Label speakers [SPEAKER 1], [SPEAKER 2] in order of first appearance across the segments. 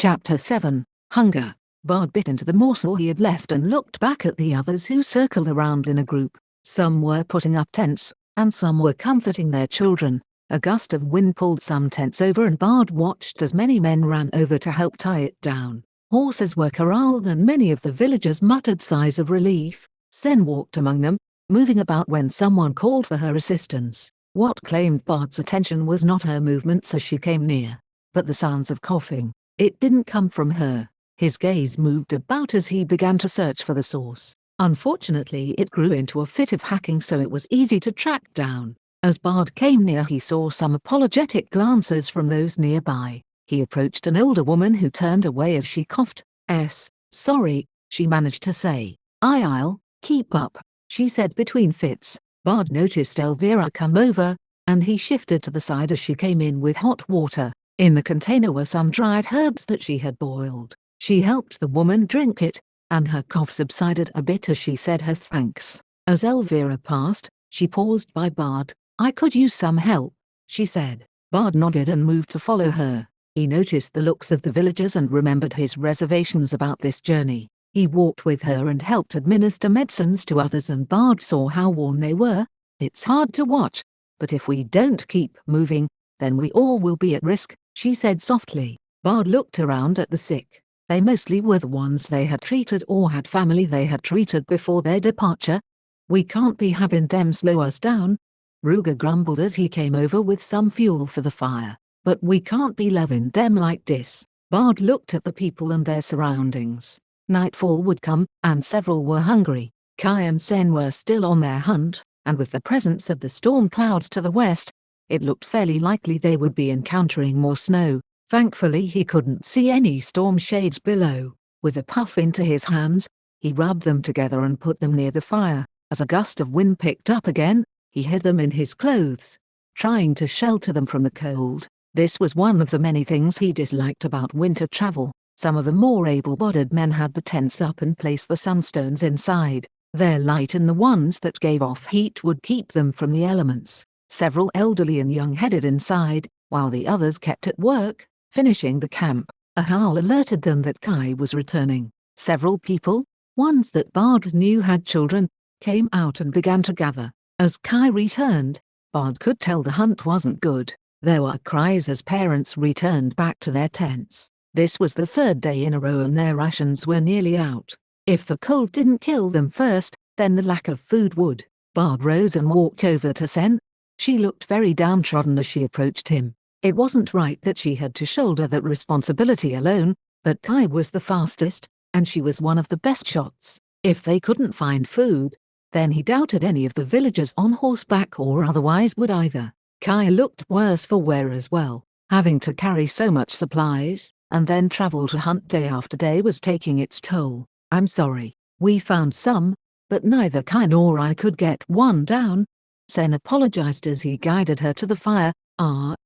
[SPEAKER 1] Chapter 7. Hunger. Bard bit into the morsel he had left and looked back at the others who circled around in a group. Some were putting up tents, and some were comforting their children. A gust of wind pulled some tents over and Bard watched as many men ran over to help tie it down. Horses were corralled and many of the villagers muttered sighs of relief. Sen walked among them, moving about when someone called for her assistance. What claimed Bard's attention was not her movements as she came near, but the sounds of coughing. It didn't come from her. His gaze moved about as he began to search for the source. Unfortunately, it grew into a fit of hacking, so it was easy to track down. As Bard came near, he saw some apologetic glances from those nearby. He approached an older woman who turned away as she coughed. Sorry, she managed to say. I'll keep up, she said between fits. Bard noticed Elvira come over, and he shifted to the side as she came in with hot water. In the container were some dried herbs that she had boiled. She helped the woman drink it, and her cough subsided a bit as she said her thanks. As Elvira passed, she paused by Bard. I could use some help, she said. Bard nodded and moved to follow her. He noticed the looks of the villagers and remembered his reservations about this journey. He walked with her and helped administer medicines to others, and Bard saw how worn they were. It's hard to watch, but if we don't keep moving, then we all will be at risk, she said softly. Bard looked around at the sick. They mostly were the ones they had treated or had family they had treated before their departure. We can't be having them slow us down, Ruger grumbled as he came over with some fuel for the fire. But we can't be loving them like this. Bard looked at the people and their surroundings. Nightfall would come, and several were hungry. Kai and Sen were still on their hunt, and with the presence of the storm clouds to the west, it looked fairly likely they would be encountering more snow. Thankfully he couldn't see any storm shades below. With a puff into his hands, he rubbed them together and put them near the fire. As a gust of wind picked up again, he hid them in his clothes, trying to shelter them from the cold. This was one of the many things he disliked about winter travel. Some of the more able-bodied men had the tents up and placed the sunstones inside. Their light and the ones that gave off heat would keep them from the elements. Several elderly and young headed inside, while the others kept at work, finishing the camp. A howl alerted them that Kai was returning. Several people, ones that Bard knew had children, came out and began to gather. As Kai returned, Bard could tell the hunt wasn't good. There were cries as parents returned back to their tents. This was the third day in a row and their rations were nearly out. If the cold didn't kill them first, then the lack of food would. Bard rose and walked over to Sen. She looked very downtrodden as she approached him. It wasn't right that she had to shoulder that responsibility alone, but Kai was the fastest, and she was one of the best shots. If they couldn't find food, then he doubted any of the villagers on horseback or otherwise would either. Kai looked worse for wear as well. Having to carry so much supplies, and then travel to hunt day after day was taking its toll. I'm sorry, we found some, but neither Kai nor I could get one down. Sen apologized as he guided her to the fire.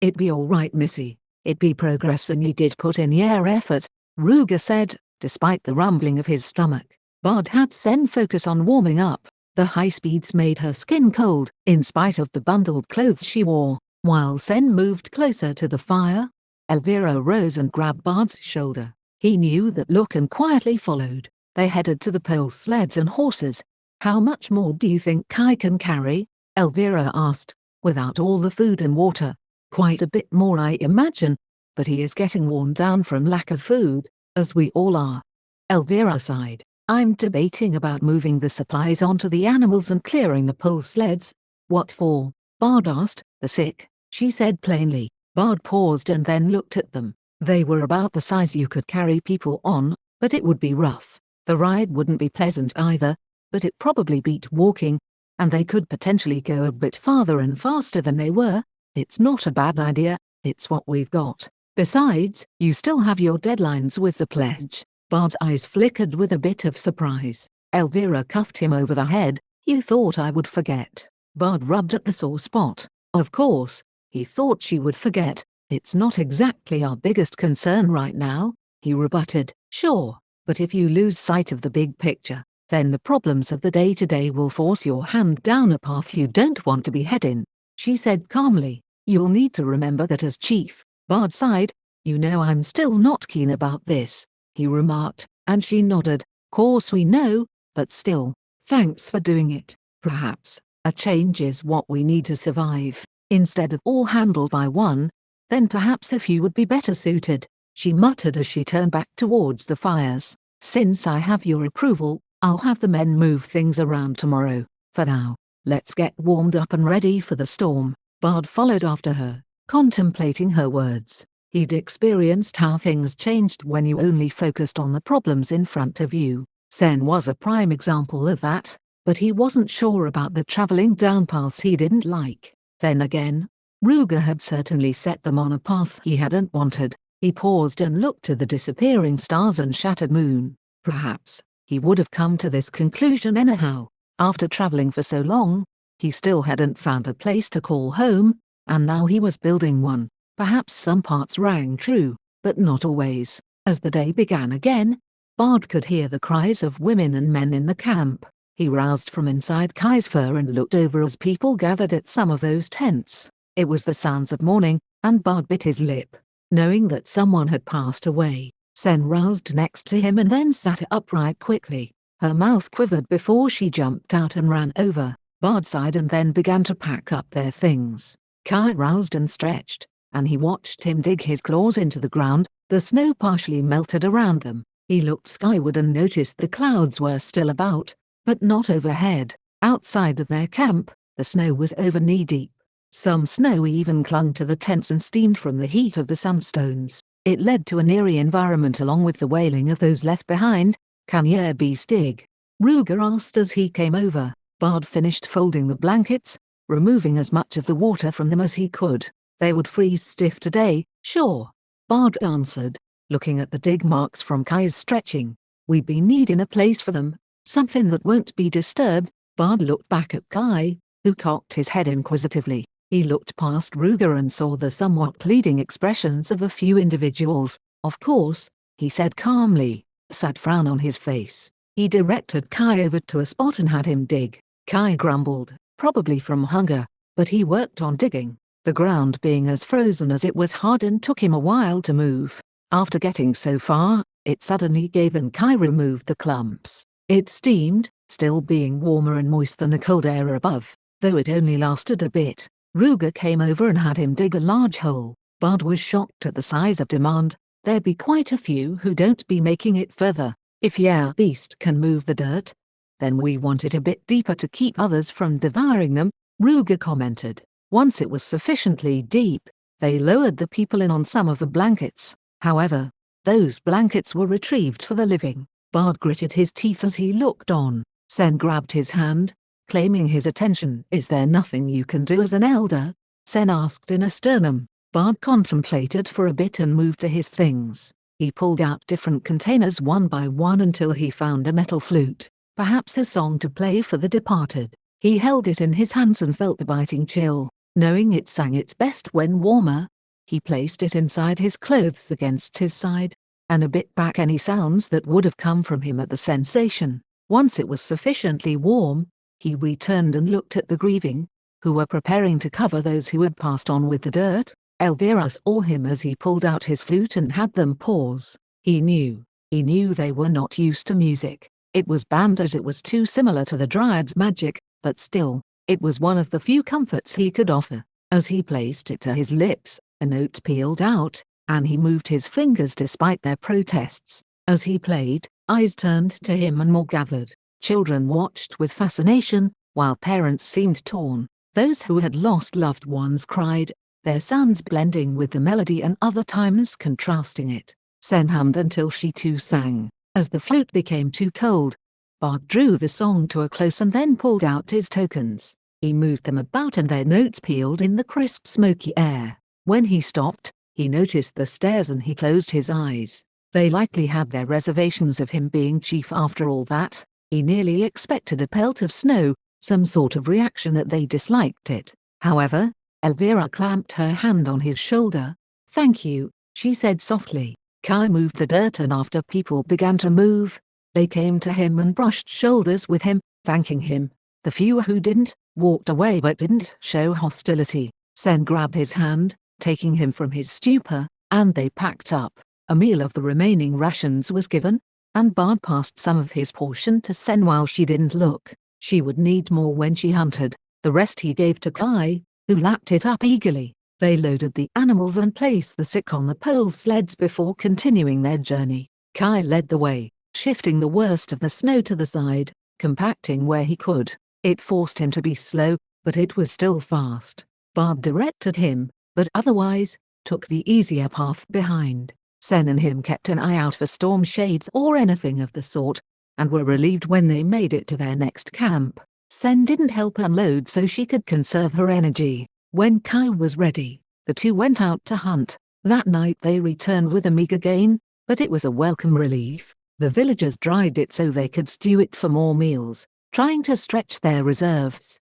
[SPEAKER 1] It'd be alright, missy. It'd be progress and ye did put in your effort, Ruger said, despite the rumbling of his stomach. Bard had Sen focus on warming up. The high speeds made her skin cold, in spite of the bundled clothes she wore. While Sen moved closer to the fire, Elvira rose and grabbed Bard's shoulder. He knew that look and quietly followed. They headed to the pole sleds and horses. How much more do you think Kai can carry? Elvira asked. Without all the food and water. Quite a bit more, I imagine, but he is getting worn down from lack of food, as we all are. Elvira sighed. I'm debating about moving the supplies onto the animals and clearing the pole sleds. What for? Bard asked. The sick, she said plainly. Bard paused and then looked at them. They were about the size you could carry people on, but it would be rough. The ride wouldn't be pleasant either, but it probably beat walking, and they could potentially go a bit farther and faster than they were. It's not a bad idea, it's what we've got. Besides, you still have your deadlines with the pledge. Bard's eyes flickered with a bit of surprise. Elvira cuffed him over the head. You thought I would forget. Bard rubbed at the sore spot. Of course, he thought she would forget. It's not exactly our biggest concern right now, he rebutted. Sure, but if you lose sight of the big picture, then the problems of the day-to-day will force your hand down a path you don't want to be heading, she said calmly. You'll need to remember that as chief. Bard sighed. "You know I'm still not keen about this," he remarked, and she nodded. "Course we know, but still, thanks for doing it. Perhaps a change is what we need to survive, instead of all handled by one. Then perhaps a few would be better suited," she muttered as she turned back towards the fires. "Since I have your approval, I'll have the men move things around tomorrow. For now, let's get warmed up and ready for the storm." Bard followed after her, contemplating her words. He'd experienced how things changed when you only focused on the problems in front of you. Sen was a prime example of that, but he wasn't sure about the traveling down paths he didn't like. Then again, Ruger had certainly set them on a path he hadn't wanted. He paused and looked to the disappearing stars and shattered moon. Perhaps he would have come to this conclusion anyhow. After traveling for so long, he still hadn't found a place to call home, and now he was building one. Perhaps some parts rang true, but not always. As the day began again, Bard could hear the cries of women and men in the camp. He roused from inside Kai's fur and looked over as people gathered at some of those tents. It was the sounds of mourning, and Bard bit his lip, knowing that someone had passed away. Sen roused next to him and then sat upright quickly. Her mouth quivered before she jumped out and ran over. Bard sighed and then began to pack up their things. Kai roused and stretched, and he watched him dig his claws into the ground. The snow partially melted around them. He looked skyward and noticed the clouds were still about, but not overhead. Outside of their camp, the snow was over knee-deep. Some snow even clung to the tents and steamed from the heat of the sunstones. It led to an eerie environment along with the wailing of those left behind. "Can ye beast dig?" Ruger asked as he came over. Bard finished folding the blankets, removing as much of the water from them as he could. "They would freeze stiff today." "Sure," Bard answered, looking at the dig marks from Kai's stretching. "We be needing a place for them, something that won't be disturbed." Bard looked back at Kai, who cocked his head inquisitively. He looked past Ruger and saw the somewhat pleading expressions of a few individuals. "Of course," he said calmly, a sad frown on his face. He directed Kai over to a spot and had him dig. Kai grumbled, probably from hunger, but he worked on digging. The ground being as frozen as it was hard and took him a while to move. After getting so far, it suddenly gave and Kai removed the clumps. It steamed, still being warmer and moist than the cold air above, though it only lasted a bit. Ruger came over and had him dig a large hole. Bard was shocked at the size of demand. There be quite a few who don't be making it further. "If your beast can move the dirt, then we want it a bit deeper to keep others from devouring them," Ruger commented. Once it was sufficiently deep, they lowered the people in on some of the blankets. However, those blankets were retrieved for the living. Bard gritted his teeth as he looked on. Sen grabbed his hand, claiming his attention. "Is there nothing you can do as an elder?" Sen asked in a sternum. Bard contemplated for a bit and moved to his things. He pulled out different containers one by one until he found a metal flute, perhaps a song to play for the departed. He held it in his hands and felt the biting chill, knowing it sang its best when warmer. He placed it inside his clothes against his side, and a bit back any sounds that would have come from him at the sensation. Once it was sufficiently warm, he returned and looked at the grieving, who were preparing to cover those who had passed on with the dirt. Elvira saw him as he pulled out his flute and had them pause. He knew they were not used to music. It was banned as it was too similar to the dryad's magic, but still, it was one of the few comforts he could offer. As he placed it to his lips, a note peeled out, and he moved his fingers despite their protests. As he played, eyes turned to him and more gathered. Children watched with fascination, while parents seemed torn. Those who had lost loved ones cried, their sounds blending with the melody and other times contrasting it. Sen hummed until she too sang. As the flute became too cold, Bard drew the song to a close and then pulled out his tokens. He moved them about and their notes pealed in the crisp smoky air. When he stopped, he noticed the stairs and he closed his eyes. They likely had their reservations of him being chief after all that. He nearly expected a pelt of snow, some sort of reaction that they disliked it. However, Elvira clamped her hand on his shoulder. "Thank you," she said softly. Kai moved the dirt and after people began to move, they came to him and brushed shoulders with him, thanking him. The few who didn't, walked away but didn't show hostility. Sen grabbed his hand, taking him from his stupor. and they packed up. A meal of the remaining rations was given, and Bard passed some of his portion to Sen while she didn't look. She would need more when she hunted. The rest he gave to Kai, who lapped it up eagerly. They loaded the animals and placed the sick on the pole sleds before continuing their journey. Kai led the way, shifting the worst of the snow to the side, compacting where he could. It forced him to be slow, but it was still fast. Bard directed him, but otherwise, took the easier path behind. Sen and him kept an eye out for storm shades or anything of the sort, and were relieved when they made it to their next camp. Sen didn't help unload so she could conserve her energy. When Kai was ready, the two went out to hunt. That night they returned with a meager gain, but it was a welcome relief. The villagers dried it so they could stew it for more meals, trying to stretch their reserves.